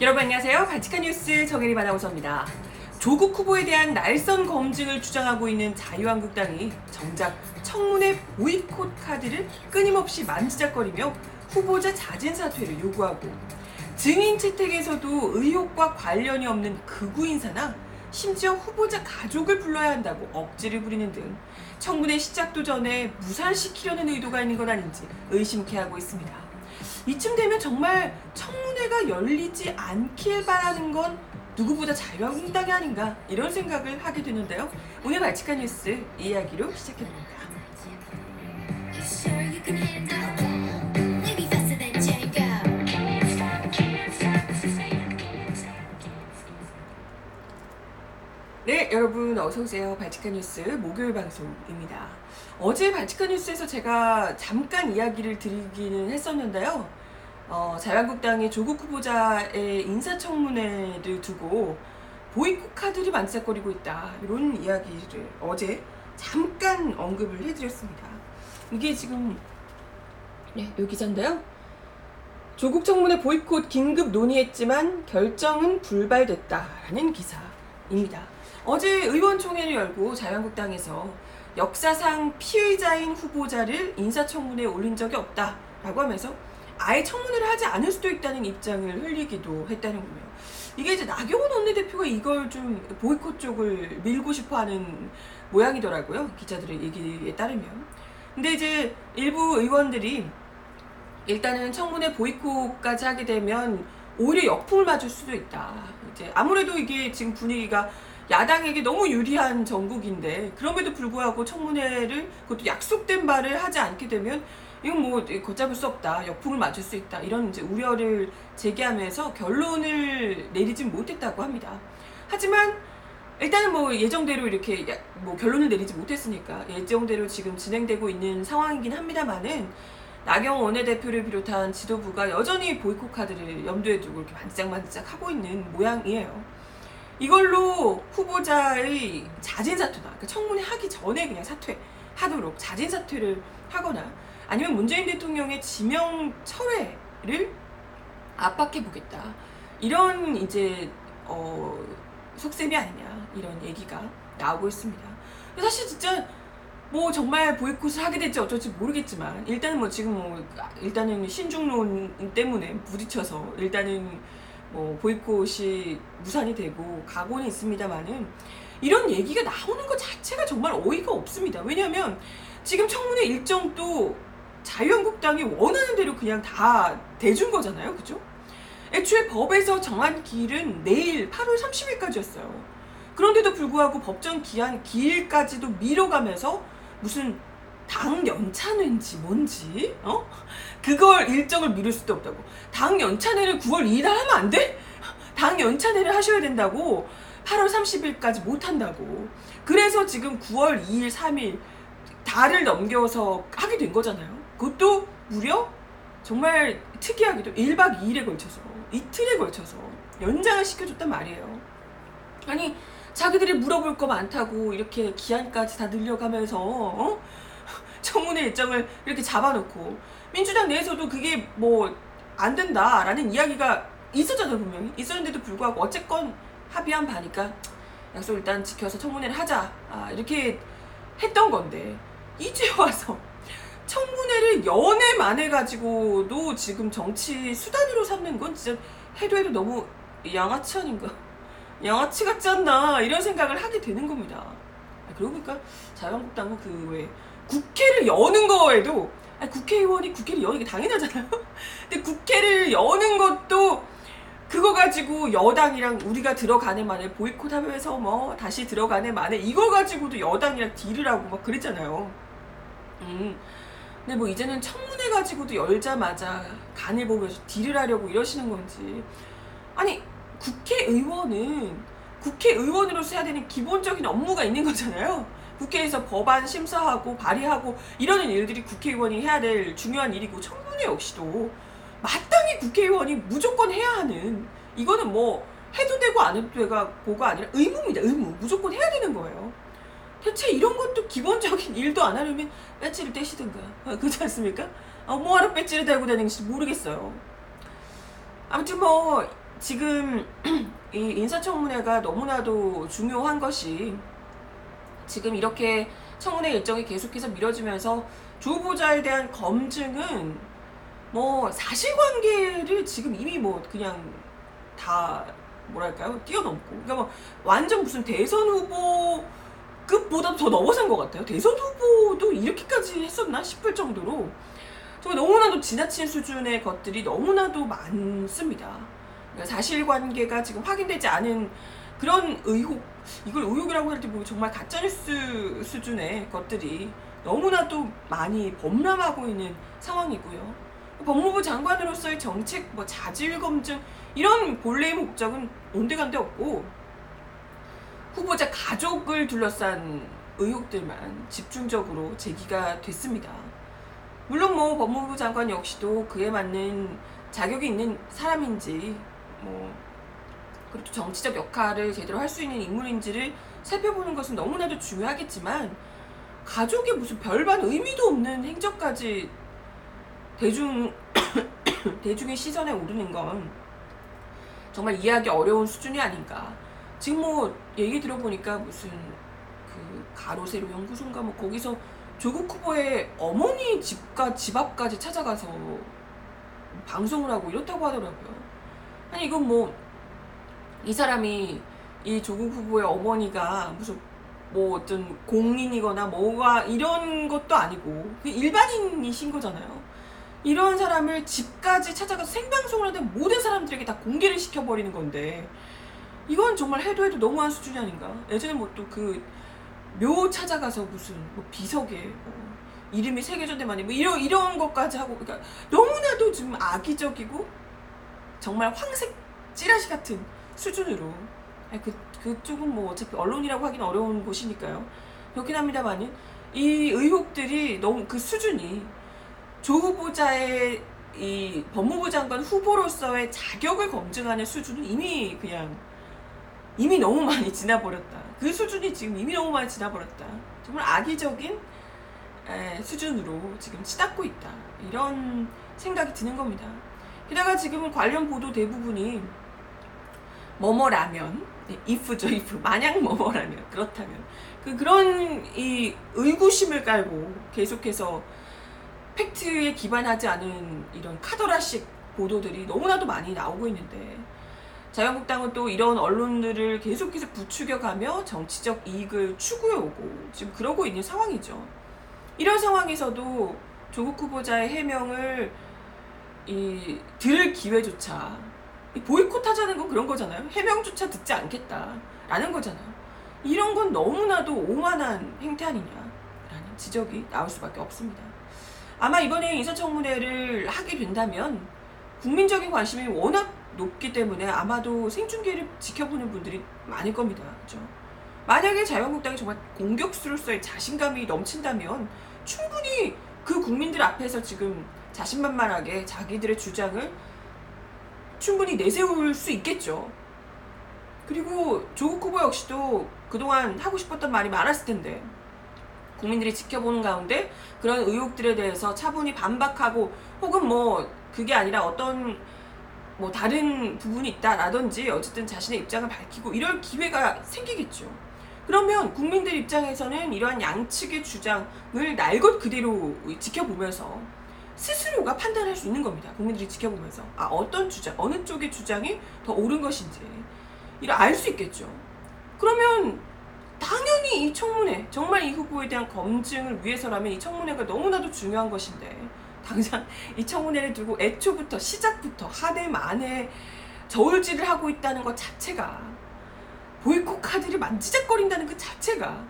여러분 안녕하세요. 발칙한 뉴스 정혜리 아나운서입니다. 조국 후보에 대한 날선 검증을 주장하고 있는 자유한국당이 정작 청문회 보이콧 카드를 끊임없이 만지작거리며 후보자 자진 사퇴를 요구하고, 증인 채택에서도 의혹과 관련이 없는 극우 인사나 심지어 후보자 가족을 불러야 한다고 억지를 부리는 등 청문회 시작도 전에 무산시키려는 의도가 있는 건 아닌지 의심케 하고 있습니다. 이쯤 되면 정말 청문회가 열리지 않길 바라는 건 누구보다 자유한국당이 아닌가, 이런 생각을 하게 되는데요. 오늘 발칙한 뉴스 이야기로 시작해봅니다. 네, 여러분 어서오세요. 발칙한 뉴스 목요일 방송입니다. 어제 발칙한 뉴스에서 제가 잠깐 이야기를 드리기는 했었는데요. 자유한국당의 조국 후보자의 인사청문회를 두고 보이콧 카드를 만지작거리고 있다, 이런 이야기를 어제 잠깐 언급을 해드렸습니다. 이게 지금 이 기사인데요. 조국 청문회 보이콧 긴급 논의했지만 결정은 불발됐다라는 기사입니다. 어제 의원총회를 열고 자유한국당에서 역사상 피의자인 후보자를 인사청문회에 올린 적이 없다라고 하면서 아예 청문회를 하지 않을 수도 있다는 입장을 흘리기도 했다는 거예요. 이게 이제 나경원 원내대표가 이걸 좀 보이콧 쪽을 밀고 싶어 하는 모양이더라고요. 기자들의 얘기에 따르면. 근데 이제 일부 의원들이 일단은 청문회 보이콧까지 하게 되면 오히려 역풍을 맞을 수도 있다. 이제 아무래도 이게 지금 분위기가 야당에게 너무 유리한 정국인데, 그럼에도 불구하고 청문회를, 그것도 약속된 바를 하지 않게 되면 이건 뭐 걷잡을 수 없다, 역풍을 맞을 수 있다, 이런 이제 우려를 제기하면서 결론을 내리진 못했다고 합니다. 하지만 일단은 뭐 예정대로 이렇게 뭐 결론을 내리지 못했으니까 예정대로 지금 진행되고 있는 상황이긴 합니다만은, 나경원 원내대표를 비롯한 지도부가 여전히 보이콧 카드를 염두에 두고 이렇게 만지작 하고 있는 모양이에요. 이걸로 후보자의 자진 사퇴나, 그러니까 청문회 하기 전에 그냥 사퇴하도록 자진 사퇴를 하거나, 아니면 문재인 대통령의 지명 철회를 압박해 보겠다, 이런 이제 속셈이 아니냐, 이런 얘기가 나오고 있습니다. 사실 진짜 뭐 정말 보이콧을 하게 될지 어쩔지 모르겠지만, 일단은 뭐 지금 일단은 신중론 때문에 부딪혀서 일단은 뭐 보이콧이 무산이 되고 가고는 있습니다만은, 이런 얘기가 나오는 것 자체가 정말 어이가 없습니다. 왜냐하면 지금 청문회 일정도 자유한국당이 원하는 대로 그냥 다 대준 거잖아요, 그죠? 애초에 법에서 정한 기일은 내일 8월 30일까지였어요. 그런데도 불구하고 법정 기일까지도 미뤄가면서 무슨 당 연찬회인지 뭔지 그걸 일정을 미룰 수도 없다고. 당 연찬회를 9월 2일 날 하면 안 돼? 당 연찬회를 하셔야 된다고. 8월 30일까지 못 한다고. 그래서 지금 9월 2일, 3일 달을 넘겨서 하게 된 거잖아요. 그것도 무려 정말 특이하게도 1박 2일에 걸쳐서, 이틀에 걸쳐서 연장을 시켜줬단 말이에요. 아니, 자기들이 물어볼 거 많다고 이렇게 기한까지 다 늘려가면서 청문회 일정을 이렇게 잡아놓고, 민주당 내에서도 그게 뭐 안 된다라는 이야기가 있었잖아요. 분명히 있었는데도 불구하고 어쨌건 합의한 바니까 약속 일단 지켜서 청문회를 하자, 이렇게 했던 건데, 이제 와서 청문회를 연애만 해가지고도 지금 정치 수단으로 삼는 건 진짜 해도 너무 양아치 아닌가, 양아치 같지 않나, 이런 생각을 하게 되는 겁니다. 그러고 보니까 자유한국당은 그 왜 국회를 여는 거에도, 국회의원이 국회를 여는 게 당연하잖아요. 근데 국회를 여는 것도 그거 가지고 여당이랑 우리가 들어가네 만에 보이콧하면서 뭐 다시 들어가네 만에 이거 가지고도 여당이랑 딜을 하고 막 그랬잖아요. 근데 뭐 이제는 청문회 가지고도 열자마자 간을 보면서 딜을 하려고 이러시는 건지. 아니, 국회의원은 국회의원으로서 해야 되는 기본적인 업무가 있는 거잖아요. 국회에서 법안 심사하고 발의하고 이러는 일들이 국회의원이 해야 될 중요한 일이고, 청문회 역시도 마땅히 국회의원이 무조건 해야 하는, 이거는 뭐 해도 되고 안 해도 되고가 아니라 의무입니다. 의무. 무조건 해야 되는 거예요. 대체 이런 것도 기본적인 일도 안 하려면 배지를 떼시든가. 그렇지 않습니까? 뭐하러 배지를 달고 다니는지 모르겠어요. 아무튼 뭐 지금 이 인사청문회가 너무나도 중요한 것이 지금 이렇게 청문회 일정이 계속해서 미뤄지면서 조 후보자에 대한 검증은 뭐 사실관계를 지금 이미 뭐 그냥 다 뭐랄까요 뛰어넘고, 그러니까 뭐 완전 무슨 대선 후보급보다 더 넘어선 것 같아요. 대선 후보도 이렇게까지 했었나 싶을 정도로 정말 너무나도 지나친 수준의 것들이 너무나도 많습니다. 그러니까 사실관계가 지금 확인되지 않은 그런 의혹, 이걸 의혹이라고 할지 뭐 정말 가짜뉴스 수준의 것들이 너무나도 많이 범람하고 있는 상황이고요. 법무부 장관으로서의 정책 뭐 자질 검증 이런 본래의 목적은 온데간데 없고, 후보자 가족을 둘러싼 의혹들만 집중적으로 제기가 됐습니다. 물론 뭐 법무부 장관 역시도 그에 맞는 자격이 있는 사람인지 뭐 그리고 또 정치적 역할을 제대로 할 수 있는 인물인지를 살펴보는 것은 너무나도 중요하겠지만, 가족의 무슨 별반 의미도 없는 행적까지 대중의 시선에 오르는 건 정말 이해하기 어려운 수준이 아닌가. 지금 뭐 얘기 들어보니까 무슨 그 가로세로 연구소인가 뭐 거기서 조국 후보의 어머니 집과 집 앞까지 찾아가서 방송을 하고 이렇다고 하더라고요. 아니 이건 뭐 이 사람이 이 조국 후보의 어머니가 무슨 뭐 어떤 공인이거나 뭐가 이런 것도 아니고 일반인이신 거잖아요. 이런 사람을 집까지 찾아가서 생방송을 하는 모든 사람들에게 다 공개를 시켜버리는 건데, 이건 정말 해도 너무한 수준이 아닌가. 예전에 뭐 또 그 묘 찾아가서 무슨 뭐 비석에 뭐 이름이 새겨졌대만이 뭐 이런 것까지 하고, 그러니까 너무나도 좀 악의적이고 정말 황색 찌라시 같은 수준으로. 그쪽은 뭐 어차피 언론이라고 하긴 어려운 곳이니까요. 그렇긴 합니다만은 이 의혹들이 너무 그 수준이 조 후보자의 이 법무부 장관 후보로서의 자격을 검증하는 수준은 이미 너무 많이 지나버렸다. 그 수준이 지금 이미 너무 많이 지나버렸다. 정말 악의적인 수준으로 지금 치닫고 있다. 이런 생각이 드는 겁니다. 게다가 지금 관련 보도 대부분이 뭐뭐라면, if죠, if. 만약 뭐뭐라면, 그렇다면. 그런 이 의구심을 깔고 계속해서 팩트에 기반하지 않은 이런 카더라식 보도들이 너무나도 많이 나오고 있는데, 자유한국당은 또 이런 언론들을 계속해서 부추겨가며 정치적 이익을 추구해오고 지금 그러고 있는 상황이죠. 이런 상황에서도 조국 후보자의 해명을 들을 기회조차, 보이콧하자는 건 그런 거잖아요. 해명조차 듣지 않겠다라는 거잖아요. 이런 건 너무나도 오만한 행태 아니냐라는 지적이 나올 수밖에 없습니다. 아마 이번에 인사청문회를 하게 된다면 국민적인 관심이 워낙 높기 때문에 아마도 생중계를 지켜보는 분들이 많을 겁니다. 그렇죠? 만약에 자유한국당이 정말 공격수로서의 자신감이 넘친다면 충분히 그 국민들 앞에서 지금 자신만만하게 자기들의 주장을 충분히 내세울 수 있겠죠. 그리고 조국 후보 역시도 그동안 하고 싶었던 말이 많았을 텐데, 국민들이 지켜보는 가운데 그런 의혹들에 대해서 차분히 반박하고, 혹은 뭐 그게 아니라 어떤 뭐 다른 부분이 있다라든지 어쨌든 자신의 입장을 밝히고 이럴 기회가 생기겠죠. 그러면 국민들 입장에서는 이러한 양측의 주장을 날것 그대로 지켜보면서 스스로가 판단할 수 있는 겁니다. 국민들이 지켜보면서 어떤 주장, 어느 쪽의 주장이 더 옳은 것인지 이를 알 수 있겠죠. 그러면 당연히 이 청문회, 정말 이 후보에 대한 검증을 위해서라면 이 청문회가 너무나도 중요한 것인데, 당장 이 청문회를 두고 애초부터 시작부터 하대 만에 저울질을 하고 있다는 것 자체가, 보이콧 카드를 만지작거린다는 그 자체가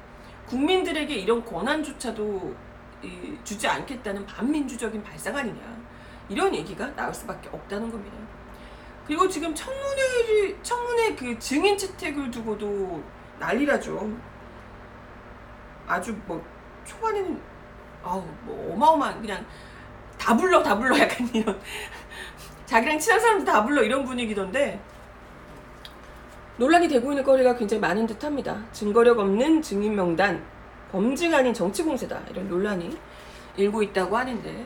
국민들에게 이런 권한조차도 주지 않겠다는 반민주적인 발상 아니냐, 이런 얘기가 나올 수밖에 없다는 겁니다. 그리고 지금 청문회 그 증인 채택을 두고도 난리라죠. 아주 뭐 초반에는 뭐 어마어마한, 그냥 다 불러 약간 이런 자기랑 친한 사람들 다 불러 이런 분위기던데, 논란이 되고 있는 거리가 굉장히 많은 듯합니다. 증거력 없는 증인 명단, 검증 아닌 정치 공세다 이런 논란이 일고 있다고 하는데,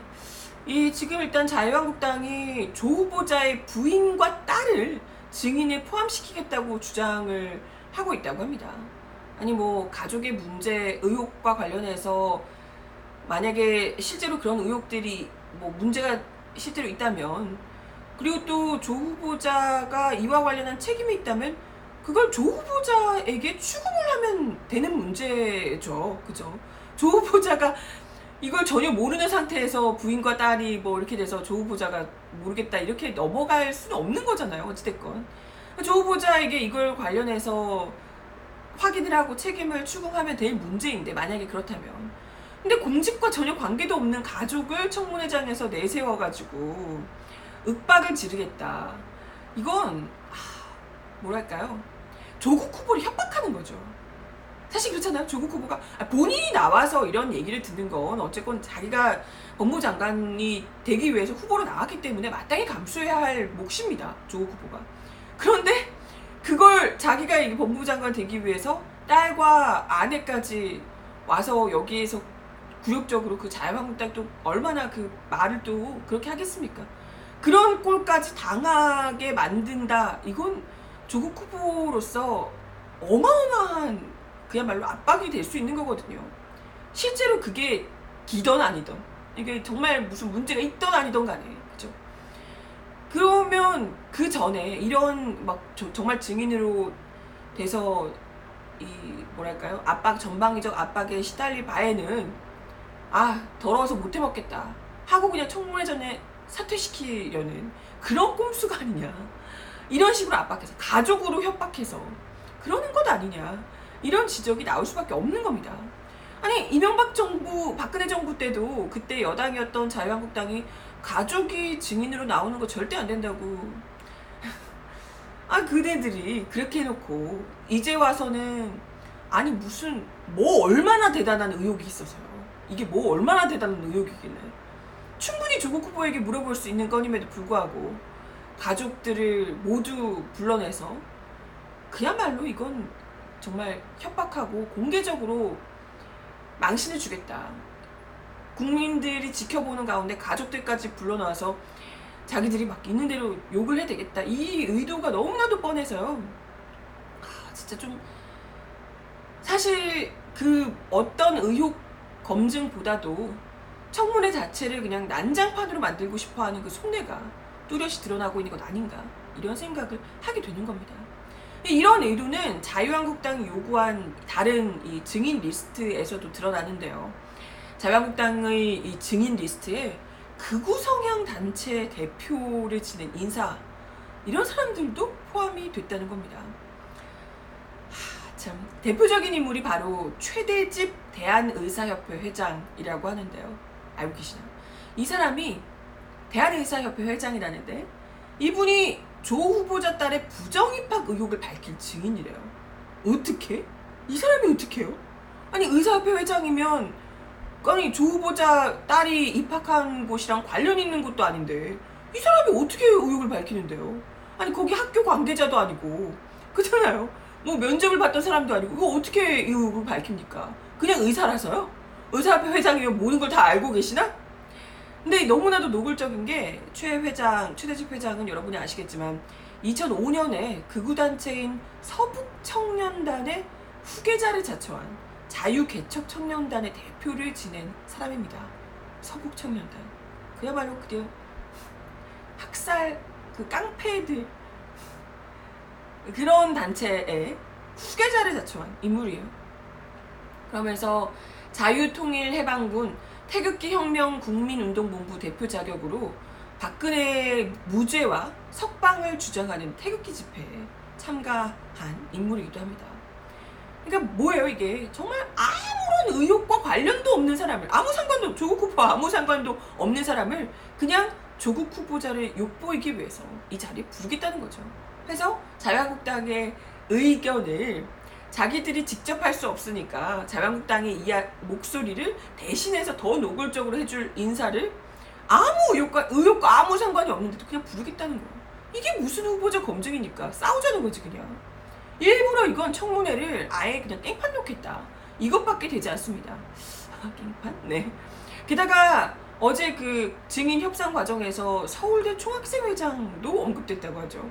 이 지금 일단 자유한국당이 조 후보자의 부인과 딸을 증인에 포함시키겠다고 주장을 하고 있다고 합니다. 아니 뭐 가족의 문제 의혹과 관련해서 만약에 실제로 그런 의혹들이 뭐 문제가 실제로 있다면, 그리고 또 조 후보자가 이와 관련한 책임이 있다면 그걸 조 후보자에게 추궁을 하면 되는 문제죠. 그죠? 조 후보자가 이걸 전혀 모르는 상태에서 부인과 딸이 뭐 이렇게 돼서 조 후보자가 모르겠다 이렇게 넘어갈 수는 없는 거잖아요. 어찌됐건. 조 후보자에게 이걸 관련해서 확인을 하고 책임을 추궁하면 될 문제인데, 만약에 그렇다면. 근데 공직과 전혀 관계도 없는 가족을 청문회장에서 내세워가지고 윽박을 지르겠다. 이건 뭐랄까요? 조국 후보를 협박하는 거죠. 사실 그렇잖아요. 조국 후보가 본인이 나와서 이런 얘기를 듣는 건 어쨌건 자기가 법무장관이 되기 위해서 후보로 나왔기 때문에 마땅히 감수해야 할 몫입니다. 조국 후보가. 그런데 그걸 자기가 이게 법무부 장관 되기 위해서 딸과 아내까지 와서 여기에서 굴욕적으로 그 자유한국당 또 얼마나 그 말을 또 그렇게 하겠습니까? 그런 꼴까지 당하게 만든다. 이건 조국 후보로서 어마어마한 그야말로 압박이 될 수 있는 거거든요. 실제로 그게 기던 아니던, 이게 정말 무슨 문제가 있던 아니던 간에, 그죠? 그러면 그 전에 이런 막 정말 증인으로 돼서 이 뭐랄까요, 압박, 전방위적 압박에 시달릴 바에는 더러워서 못 해먹겠다 하고 그냥 청문회 전에 사퇴시키려는 그런 꼼수가 아니냐, 이런 식으로 압박해서 가족으로 협박해서 그러는 것 아니냐, 이런 지적이 나올 수밖에 없는 겁니다. 아니 이명박 정부, 박근혜 정부 때도 그때 여당이었던 자유한국당이 가족이 증인으로 나오는 거 절대 안 된다고 그네들이 그렇게 해놓고 이제 와서는 아니 무슨 뭐 얼마나 대단한 의혹이 있어서요. 이게 뭐 얼마나 대단한 의혹이길래 충분히 조국 후보에게 물어볼 수 있는 건임에도 불구하고 가족들을 모두 불러내서 그야말로 이건 정말 협박하고 공개적으로 망신을 주겠다. 국민들이 지켜보는 가운데 가족들까지 불러놔서 자기들이 막 있는 대로 욕을 해대겠다. 이 의도가 너무나도 뻔해서요. 진짜 좀 사실 그 어떤 의혹 검증보다도 청문회 자체를 그냥 난장판으로 만들고 싶어하는 그 속내가 뚜렷이 드러나고 있는 것 아닌가, 이런 생각을 하게 되는 겁니다. 이런 의도는 자유한국당이 요구한 다른 이 증인 리스트에서도 드러나는데요. 자유한국당의 이 증인 리스트에 극우 성향 단체 대표를 지낸 인사, 이런 사람들도 포함이 됐다는 겁니다. 참 대표적인 인물이 바로 최대집 대한의사협회 회장이라고 하는데요. 알고 계시나요? 이 사람이 대한의사협회 회장이라는데, 이분이 조 후보자 딸의 부정입학 의혹을 밝힐 증인이래요. 어떻게? 이 사람이 어떻게 해요? 아니 의사협회 회장이면 아니 조 후보자 딸이 입학한 곳이랑 관련 있는 것도 아닌데 이 사람이 어떻게 의혹을 밝히는데요? 아니 거기 학교 관계자도 아니고, 그렇잖아요. 뭐 면접을 봤던 사람도 아니고 이거 어떻게 의혹을 밝힙니까? 그냥 의사라서요? 의사협회 회장이면 모든 걸 다 알고 계시나? 근데 너무나도 노골적인 게 최대집 회장은 여러분이 아시겠지만 2005년에 극우단체인 서북청년단의 후계자를 자처한 자유개척청년단의 대표를 지낸 사람입니다. 서북청년단. 그야말로 그냥 학살 그 깡패들 그런 단체의 후계자를 자처한 인물이에요. 그러면서 자유통일해방군 태극기 혁명 국민운동본부 대표 자격으로 박근혜 무죄와 석방을 주장하는 태극기 집회에 참가한 인물이기도 합니다. 그러니까 뭐예요 이게? 정말 아무런 의혹과 관련도 없는 사람을, 아무 상관도, 조국 후보와 아무 상관도 없는 사람을 그냥 조국 후보자를 욕보이기 위해서 이 자리에 부르겠다는 거죠. 그래서 자유한국당의 의견을 자기들이 직접 할 수 없으니까 자유한국당의 목소리를 대신해서 더 노골적으로 해줄 인사를 아무 의혹과 아무 상관이 없는데도 그냥 부르겠다는 거예요. 이게 무슨 후보자 검증이니까 싸우자는 거지 그냥. 일부러 이건 청문회를 아예 그냥 깽판 놓겠다, 이것밖에 되지 않습니다. 깽판? 네. 게다가 어제 그 증인 협상 과정에서 서울대 총학생회장도 언급됐다고 하죠.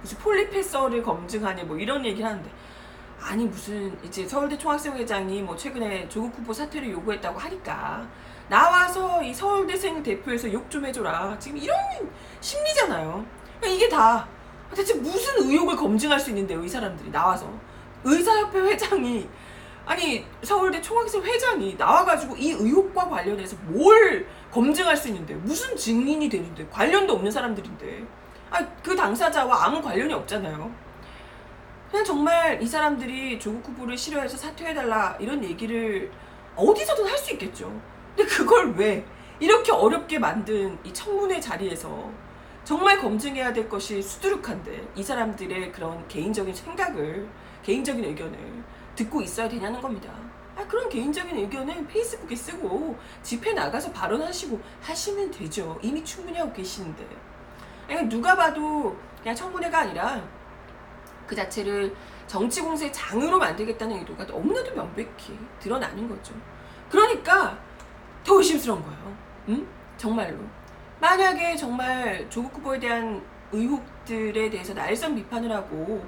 무슨 폴리페서를 검증하니 뭐 이런 얘기를 하는데, 아니 무슨 이제 서울대 총학생회장이 뭐 최근에 조국 후보 사퇴를 요구했다고 하니까 나와서 이 서울대생 대표에서 욕 좀 해줘라, 지금 이런 심리잖아요. 그러니까 이게 다 대체 무슨 의혹을 검증할 수 있는데요, 이 사람들이 나와서. 의사협회 회장이, 아니 서울대 총학생 회장이 나와가지고 이 의혹과 관련해서 뭘 검증할 수 있는데, 무슨 증인이 되는데, 관련도 없는 사람들인데, 그 당사자와 아무 관련이 없잖아요. 그냥 정말 이 사람들이 조국 후보를 싫어해서 사퇴해달라 이런 얘기를 어디서든 할 수 있겠죠. 근데 그걸 왜 이렇게 어렵게 만든 이 청문회 자리에서 정말 검증해야 될 것이 수두룩한데 이 사람들의 그런 개인적인 생각을, 개인적인 의견을 듣고 있어야 되냐는 겁니다. 그런 개인적인 의견은 페이스북에 쓰고 집회 나가서 발언하시고 하시면 되죠. 이미 충분히 하고 계시는데. 그냥 누가 봐도 그냥 청문회가 아니라 그 자체를 정치공세의 장으로 만들겠다는 의도가 너무나도 명백히 드러나는 거죠. 그러니까 더 의심스러운 거예요. 응? 정말로. 만약에 정말 조국 후보에 대한 의혹들에 대해서 날선 비판을 하고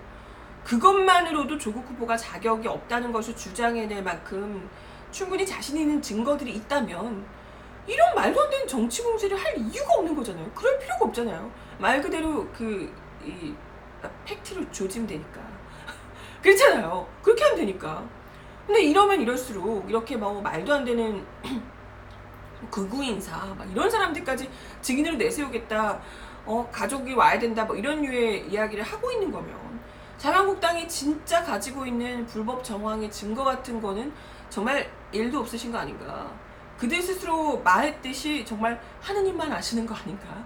그것만으로도 조국 후보가 자격이 없다는 것을 주장해낼 만큼 충분히 자신 있는 증거들이 있다면 이런 말도 안 되는 정치 공세를 할 이유가 없는 거잖아요. 그럴 필요가 없잖아요. 말 그대로 이 팩트로 조지면 되니까. 그렇잖아요. 그렇게 하면 되니까. 근데 이러면 이럴수록 이렇게 뭐 말도 안 되는 극우 인사 막 이런 사람들까지 증인으로 내세우겠다, 가족이 와야 된다, 뭐 이런 류의 이야기를 하고 있는 거면 자유한국당이 진짜 가지고 있는 불법 정황의 증거 같은 거는 정말 일도 없으신 거 아닌가. 그들 스스로 말했듯이 정말 하느님만 아시는 거 아닌가,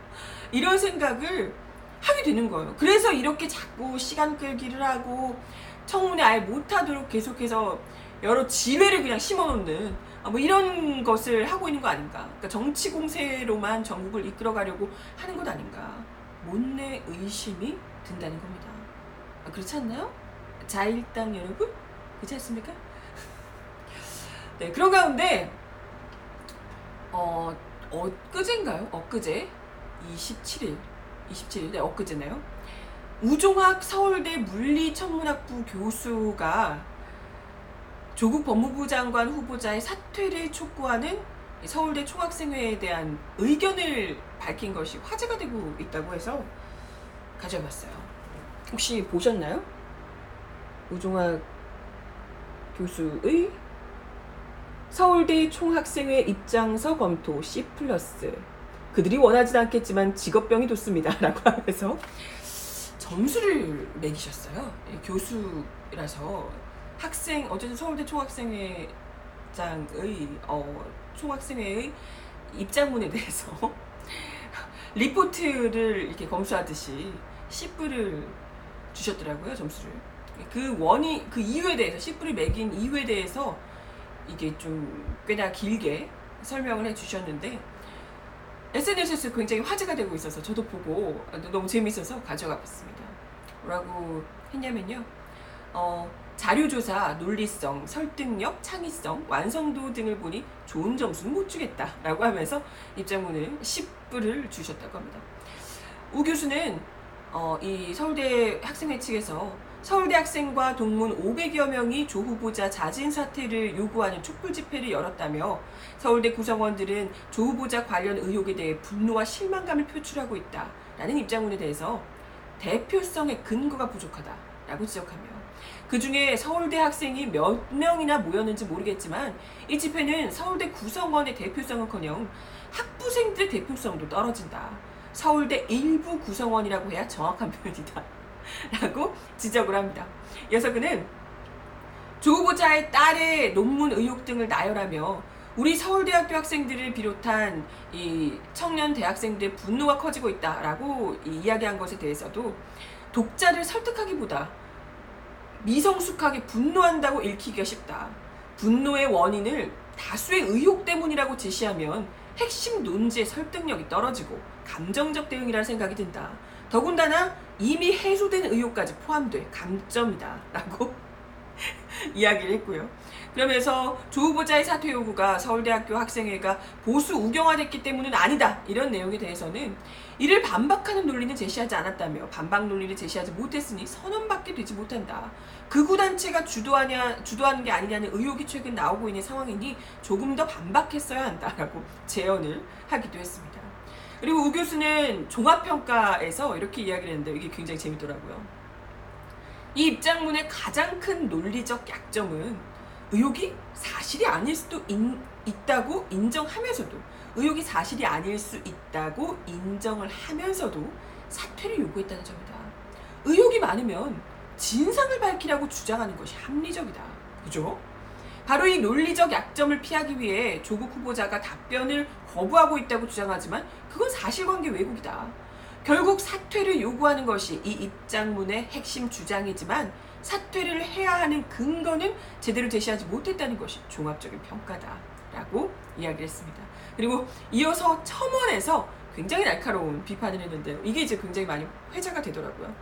이런 생각을 하게 되는 거예요. 그래서 이렇게 자꾸 시간 끌기를 하고 청문회 아예 못하도록 계속해서 여러 지뢰를 그냥 심어놓는 뭐 이런 것을 하고 있는 거 아닌가. 그러니까 정치 공세로만 전국을 이끌어가려고 하는 것 아닌가. 못내 의심이 든다는 겁니다. 그렇지 않나요? 자일당 여러분? 그렇지 않습니까? 네, 그런 가운데 엊그제인가요? 엊그제 27일, 네, 엊그제네요. 우종학 서울대 물리천문학부 교수가 조국 법무부 장관 후보자의 사퇴를 촉구하는 서울대 총학생회에 대한 의견을 밝힌 것이 화제가 되고 있다고 해서 가져봤어요. 혹시 보셨나요? 우종학 교수의 서울대 총학생회 입장서 검토 C+. 그들이 원하진 않겠지만 직업병이 돋습니다. 라고 하면서 점수를 매기셨어요. 교수라서 어쨌든 서울대 총학생회장의 총학생회의 입장문에 대해서 리포트를 이렇게 검수하듯이 C뿔을 주셨더라고요. 점수를. 그 이유에 대해서, C뿔을 매긴 이유에 대해서 이게 좀 꽤나 길게 설명을 해주셨는데 SNS에서 굉장히 화제가 되고 있어서 저도 보고 너무 재밌어서 가져가 봤습니다. 뭐라고 했냐면요, 자료조사, 논리성, 설득력, 창의성, 완성도 등을 보니 좋은 점수는 못 주겠다 라고 하면서 입장문을 10불을 주셨다고 합니다. 우 교수는 이 서울대 학생회 측에서 서울대 학생과 동문 500여 명이 조 후보자 자진 사퇴를 요구하는 촛불 집회를 열었다며 서울대 구성원들은 조 후보자 관련 의혹에 대해 분노와 실망감을 표출하고 있다라는 입장문에 대해서 대표성의 근거가 부족하다라고 지적하며, 그 중에 서울대 학생이 몇 명이나 모였는지 모르겠지만 이 집회는 서울대 구성원의 대표성은커녕 학부생들의 대표성도 떨어진다. 서울대 일부 구성원이라고 해야 정확한 표현이다. 라고 지적을 합니다. 이어서 그는 조 후보자의 딸의 논문 의혹 등을 나열하며 우리 서울대학교 학생들을 비롯한 이 청년 대학생들의 분노가 커지고 있다라고 이야기한 것에 대해서도 독자를 설득하기보다 미성숙하게 분노한다고 읽히기가 쉽다. 분노의 원인을 다수의 의혹 때문이라고 제시하면 핵심 논지의 설득력이 떨어지고 감정적 대응이라는 생각이 든다. 더군다나 이미 해소된 의혹까지 포함돼 감점이다 라고 이야기를 했고요. 그러면서 조 후보자의 사퇴 요구가 서울대학교 학생회가 보수 우경화됐기 때문은 아니다. 이런 내용에 대해서는 이를 반박하는 논리는 제시하지 않았다며 반박 논리를 제시하지 못했으니 선언밖에 되지 못한다. 극우단체가 주도하는 게 아니냐는 의혹이 최근 나오고 있는 상황이니 조금 더 반박했어야 한다라고 제언을 하기도 했습니다. 그리고 우 교수는 종합평가에서 이렇게 이야기를 했는데 이게 굉장히 재밌더라고요. 이 입장문의 가장 큰 논리적 약점은 의혹이 사실이 아닐 수도 있다고 인정하면서도 의혹이 사실이 아닐 수 있다고 인정을 하면서도 사퇴를 요구했다는 점이다. 의혹이 많으면 진상을 밝히라고 주장하는 것이 합리적이다. 그죠? 바로 이 논리적 약점을 피하기 위해 조국 후보자가 답변을 거부하고 있다고 주장하지만 그건 사실관계 왜곡이다. 결국 사퇴를 요구하는 것이 이 입장문의 핵심 주장이지만 사퇴를 해야 하는 근거는 제대로 제시하지 못했다는 것이 종합적인 평가다라고 이야기를 했습니다. 그리고 이어서 첨언에서 굉장히 날카로운 비판을 했는데요. 이게 이제 굉장히 많이 회자가 되더라고요.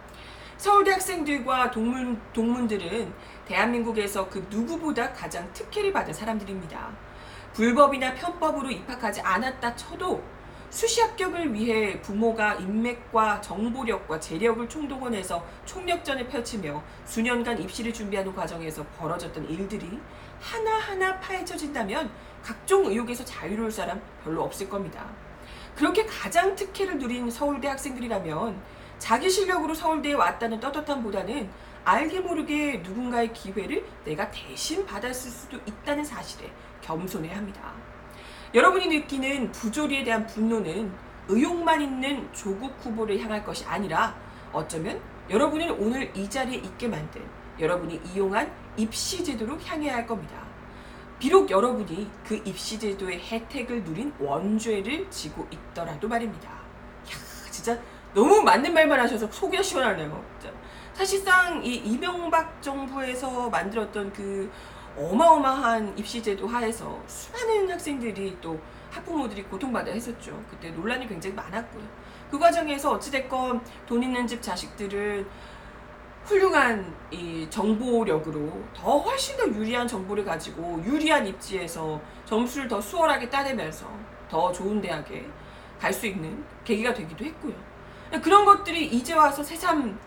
서울대 학생들과 동문들은 대한민국에서 그 누구보다 가장 특혜를 받은 사람들입니다. 불법이나 편법으로 입학하지 않았다 쳐도 수시 합격을 위해 부모가 인맥과 정보력과 재력을 총동원해서 총력전을 펼치며 수년간 입시를 준비하는 과정에서 벌어졌던 일들이 하나하나 파헤쳐진다면 각종 의혹에서 자유로울 사람 별로 없을 겁니다. 그렇게 가장 특혜를 누린 서울대 학생들이라면 자기 실력으로 서울대에 왔다는 떳떳함보다는 알게 모르게 누군가의 기회를 내가 대신 받았을 수도 있다는 사실에 겸손해야 합니다. 여러분이 느끼는 부조리에 대한 분노는 의혹만 있는 조국 후보를 향할 것이 아니라 어쩌면 여러분을 오늘 이 자리에 있게 만든 여러분이 이용한 입시제도로 향해야 할 겁니다. 비록 여러분이 그 입시제도의 혜택을 누린 원죄를 지고 있더라도 말입니다. 이야, 진짜 너무 맞는 말만 하셔서 속이 시원하네요. 진짜. 사실상 이 이명박 정부에서 만들었던 그 어마어마한 입시제도 하에서 수많은 학생들이 또 학부모들이 고통받아 했었죠. 그때 논란이 굉장히 많았고요. 그 과정에서 어찌됐건 돈 있는 집 자식들은 훌륭한 이 정보력으로 더 훨씬 더 유리한 정보를 가지고 유리한 입지에서 점수를 더 수월하게 따내면서 더 좋은 대학에 갈 수 있는 계기가 되기도 했고요. 그런 것들이 이제 와서 새삼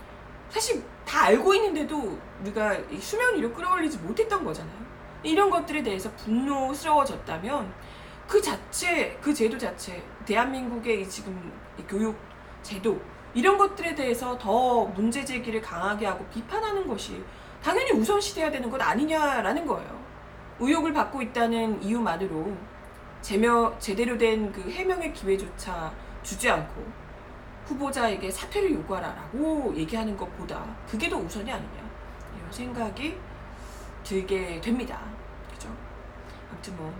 사실 다 알고 있는데도 우리가 수면 위로 끌어올리지 못했던 거잖아요. 이런 것들에 대해서 분노스러워졌다면 그 자체, 그 제도 자체, 대한민국의 지금 이 교육 제도 이런 것들에 대해서 더 문제 제기를 강하게 하고 비판하는 것이 당연히 우선시돼야 되는 것 아니냐라는 거예요. 의혹을 받고 있다는 이유만으로 제대로 된 그 해명의 기회조차 주지 않고 후보자에게 사퇴를 요구하라라고 얘기하는 것보다 그게 더 우선이 아니냐 이런 생각이 들게 됩니다. 그죠? 아무튼 뭐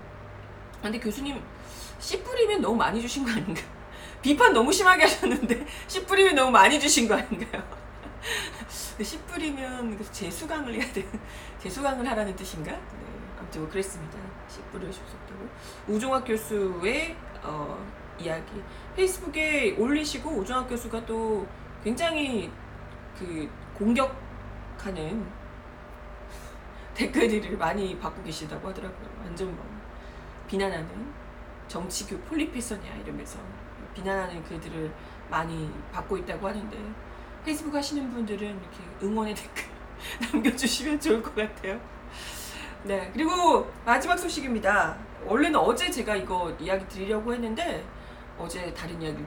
근데 교수님 씨 뿌리면 너무 많이 주신 거 아닌가? 비판 너무 심하게 하셨는데 씨 뿌리면 너무 많이 주신 거 아닌가요? 씨 뿌리면 재수강을 해야 되는 재수강을 하라는 뜻인가? 네, 아무튼 뭐 그랬습니다. 씨 뿌려주셨다고 우종학 교수의 이야기 페이스북에 올리시고 우종학 교수가 또 굉장히 그 공격하는 댓글들을 많이 받고 계시다고 하더라고요. 완전 뭐 비난하는 정치교 폴리피서냐 이러면서 비난하는 글들을 많이 받고 있다고 하는데 페이스북 하시는 분들은 이렇게 응원의 댓글 남겨주시면 좋을 것 같아요. 네, 그리고 마지막 소식입니다. 원래는 어제 제가 이거 이야기 드리려고 했는데 어제 다른 이야기를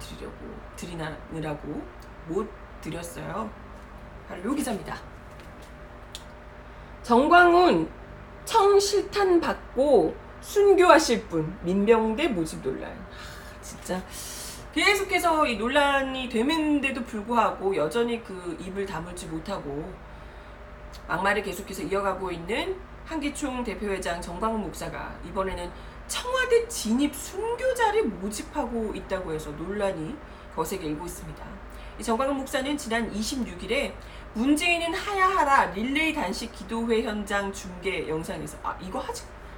드리느라고 못 드렸어요. 바로 요 기사입니다. 정광훈 청 실탄 받고 순교하실 분 민병대 모집 논란. 진짜 계속해서 이 논란이 되는데도 불구하고 여전히 그 입을 다물지 못하고 막말을 계속해서 이어가고 있는 한기총 대표회장 정광훈 목사가 이번에는 청와대 진입 순교자를 모집하고 있다고 해서 논란이 거세게 일고 있습니다. 이 정광훈 목사는 지난 26일에 문재인은 하야하라 릴레이 단식 기도회 현장 중계 영상에서 이거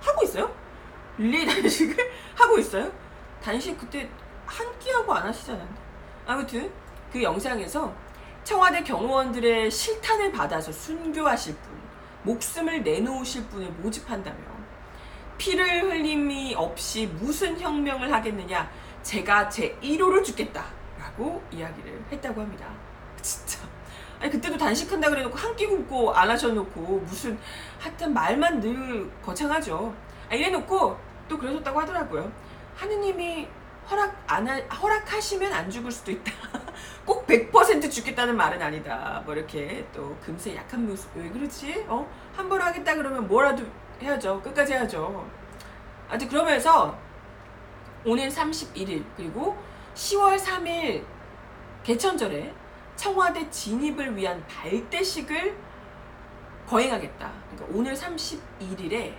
하고 있어요? 릴레이 단식을 하고 있어요? 단식 그때 한 끼하고 안 하시잖아요. 아무튼 그 영상에서 청와대 경호원들의 실탄을 받아서 순교하실 분, 목숨을 내놓으실 분을 모집한다며 피를 흘림이 없이 무슨 혁명을 하겠느냐, 제가 제 1호를 죽겠다 라고 이야기를 했다고 합니다. 진짜 아니 그때도 단식한다 그래놓고 한 끼 굶고 안 하셔놓고 무슨 하여튼 말만 늘 거창하죠. 이래놓고 또 그러셨다고 하더라고요. 하느님이 허락하시면 안 죽을 수도 있다. 꼭 100% 죽겠다는 말은 아니다. 뭐 이렇게 또 금세 약한 모습. 왜 그러지? 한 번 하겠다 그러면 뭐라도 해야죠. 끝까지 해야죠. 아무튼 그러면서 오는 31일 그리고 10월 3일 개천절에 청와대 진입을 위한 발대식을 거행하겠다. 그러니까 오늘 31일에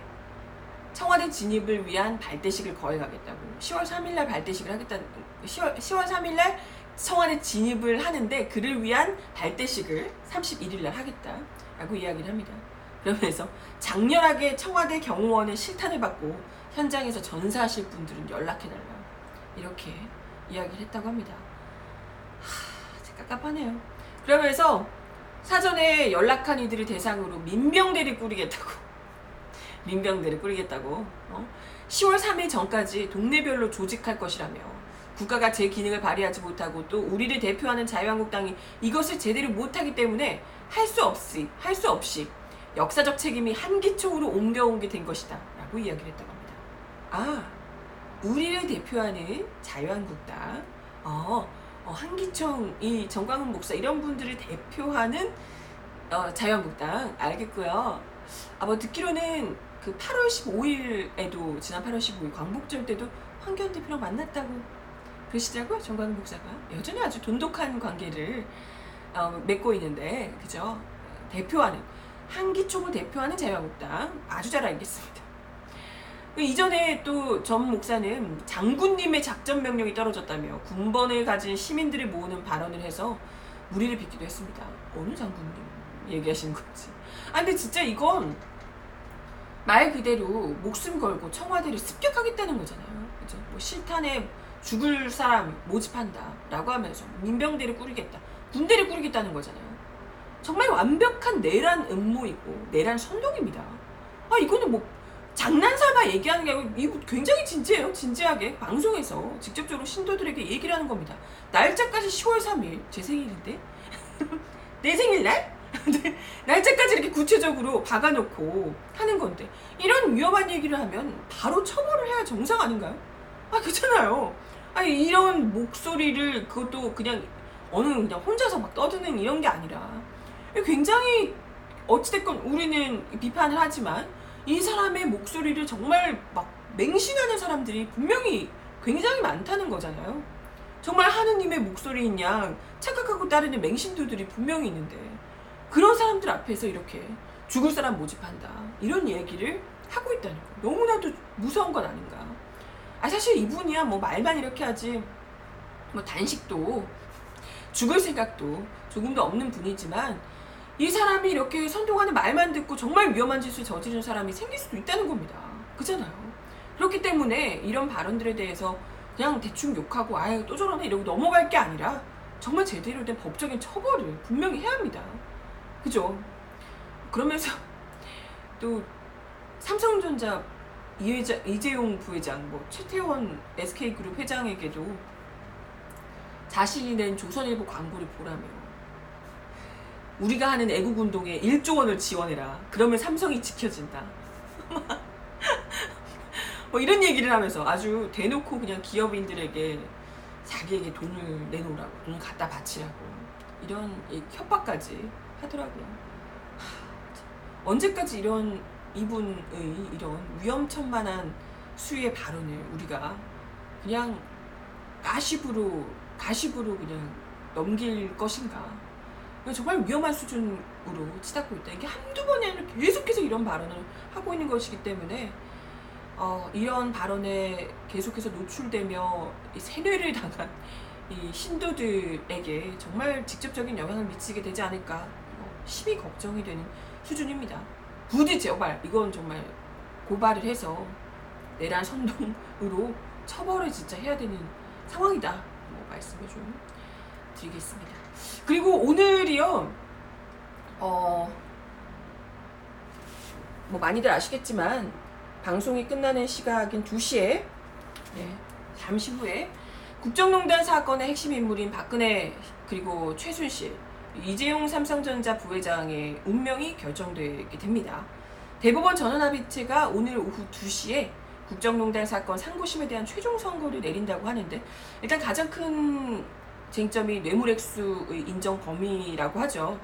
청와대 진입을 위한 발대식을 거행하겠다고. 10월 3일날 발대식을 하겠다. 10월 3일날 청와대 진입을 하는데 그를 위한 발대식을 31일날 하겠다라고 이야기를 합니다. 그러면서 장렬하게 청와대 경호원의 실탄을 받고 현장에서 전사하실 분들은 연락해달라. 이렇게 이야기를 했다고 합니다. 깝깝하네요. 그러면서 사전에 연락한 이들을 대상으로 민병대를 꾸리겠다고. 민병대를 꾸리겠다고. 10월 3일 전까지 동네별로 조직할 것이라며 국가가 제 기능을 발휘하지 못하고 또 우리를 대표하는 자유한국당이 이것을 제대로 못하기 때문에 할 수 없이 역사적 책임이 한기총으로 옮겨오게 된 것이다 라고 이야기를 했다고 합니다. 우리를 대표하는 자유한국당 한기총, 이 정광훈 목사 이런 분들을 대표하는 자유한국당 알겠고요. 뭐 듣기로는 그 8월 15일에도 지난 8월 15일 광복절 때도 황교안 대표랑 만났다고 그러시더라고요. 정광훈 목사가 여전히 아주 돈독한 관계를 맺고 있는데 그죠? 대표하는 한기총을 대표하는 자유한국당 아주 잘 알겠습니다. 이전에 또 전 목사는 장군님의 작전 명령이 떨어졌다며 군번을 가진 시민들을 모으는 발언을 해서 무리를 빚기도 했습니다. 어느 장군님 얘기하시는 건지. 근데 진짜 이건 말 그대로 목숨 걸고 청와대를 습격하겠다는 거잖아요. 그죠? 뭐 실탄에 죽을 사람 모집한다 라고 하면서 민병대를 꾸리겠다, 군대를 꾸리겠다는 거잖아요. 정말 완벽한 내란 음모이고 내란 선동입니다. 이거는 뭐 장난삼아 얘기하는 게 아니고 이거 굉장히 진지해요. 진지하게 방송에서 직접적으로 신도들에게 얘기를 하는 겁니다. 날짜까지 10월 3일 제 생일인데 내 생일날? 날짜까지 이렇게 구체적으로 박아놓고 하는 건데 이런 위험한 얘기를 하면 바로 처벌을 해야 정상 아닌가요? 그렇잖아요. 이런 목소리를 그것도 그냥 그냥 혼자서 막 떠드는 이런 게 아니라 굉장히 어찌됐건 우리는 비판을 하지만 이 사람의 목소리를 정말 막 맹신하는 사람들이 분명히 굉장히 많다는 거잖아요. 정말 하느님의 목소리인 양 착각하고 따르는 맹신도들이 분명히 있는데 그런 사람들 앞에서 이렇게 죽을 사람 모집한다 이런 얘기를 하고 있다는 거 너무나도 무서운 건 아닌가. 사실 이분이야 뭐 말만 이렇게 하지 뭐 단식도 죽을 생각도 조금도 없는 분이지만 이 사람이 이렇게 선동하는 말만 듣고 정말 위험한 짓을 저지르는 사람이 생길 수도 있다는 겁니다. 그잖아요. 그렇기 때문에 이런 발언들에 대해서 그냥 대충 욕하고 또 저러네 이러고 넘어갈 게 아니라 정말 제대로 된 법적인 처벌을 분명히 해야 합니다. 그죠? 그러면서 또 삼성전자 이재용 부회장, 최태원 SK그룹 회장에게도 자신이 낸 조선일보 광고를 보라며 우리가 하는 애국운동에 1조 원을 지원해라. 그러면 삼성이 지켜진다. 이런 얘기를 하면서 아주 대놓고 그냥 기업인들에게 자기에게 돈을 내놓으라고, 돈을 갖다 바치라고 이런 협박까지 하더라고요. 언제까지 이분의 이런 위험천만한 수위의 발언을 우리가 그냥 가십으로 그냥 넘길 것인가. 정말 위험한 수준으로 치닫고 있다. 이게 한두 번이 아니라 계속해서 이런 발언을 하고 있는 것이기 때문에 이런 발언에 계속해서 노출되며 세뇌를 당한 이 신도들에게 정말 직접적인 영향을 미치게 되지 않을까 심히 걱정이 되는 수준입니다. 부디 제발 이건 정말 고발을 해서 내란 선동으로 처벌을 진짜 해야 되는 상황이다. 말씀을 좀 드리겠습니다. 그리고 오늘이요, 많이들 아시겠지만 방송이 끝나는 시각인 2시에 잠시 후에 국정농단 사건의 핵심 인물인 박근혜 그리고 최순실, 이재용 삼성전자 부회장의 운명이 결정되게 됩니다. 대법원 전원합의체가 오늘 오후 2시에 국정농단 사건 상고심에 대한 최종 선고를 내린다고 하는데, 일단 가장 큰 쟁점이 뇌물액수의 인정 범위라고 하죠.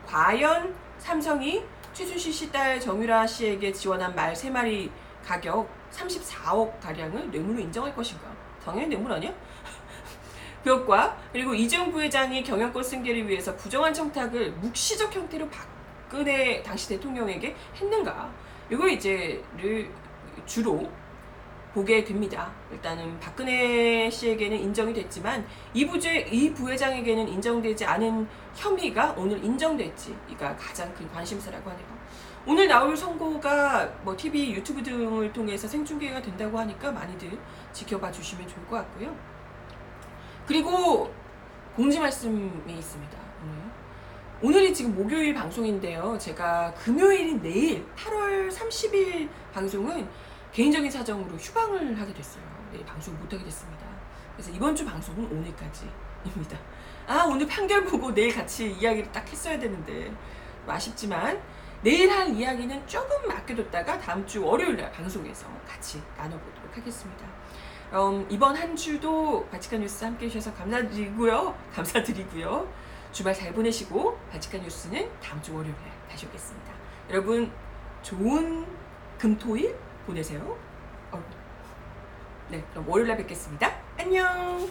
과연 삼성이 최순실 씨 딸 정유라 씨에게 지원한 말 3마리 가격 34억 가량을 뇌물로 인정할 것인가? 당연히 뇌물 아니야? 그것과 그리고 이재용 부회장이 경영권 승계를 위해서 부정한 청탁을 묵시적 형태로 박근혜 당시 대통령에게 했는가? 이거 이제를 주로 보게 됩니다. 일단은 박근혜 씨에게는 인정이 됐지만 이 부회장에게는 인정되지 않은 혐의가 오늘 인정됐지가 가장 큰 관심사라고 하네요. 오늘 나올 선고가 뭐 TV, 유튜브 등을 통해서 생중계가 된다고 하니까 많이들 지켜봐 주시면 좋을 것 같고요. 그리고 공지 말씀이 있습니다. 오늘이 지금 목요일 방송인데요. 제가 금요일인 내일 8월 30일 방송은 개인적인 사정으로 휴방을 하게 됐어요. 내일 방송 못하게 됐습니다. 그래서 이번 주 방송은 오늘까지입니다. 오늘 판결 보고 내일 같이 이야기를 딱 했어야 되는데 아쉽지만 내일 할 이야기는 조금 맡겨뒀다가 다음 주 월요일날 방송에서 같이 나눠보도록 하겠습니다. 이번 한 주도 바치칸 뉴스 함께 해주셔서 감사드리고요. 주말 잘 보내시고 바치칸 뉴스는 다음 주 월요일에 다시 오겠습니다. 여러분 좋은 금토일 보내세요. 네, 그럼 월요일에 뵙겠습니다. 안녕.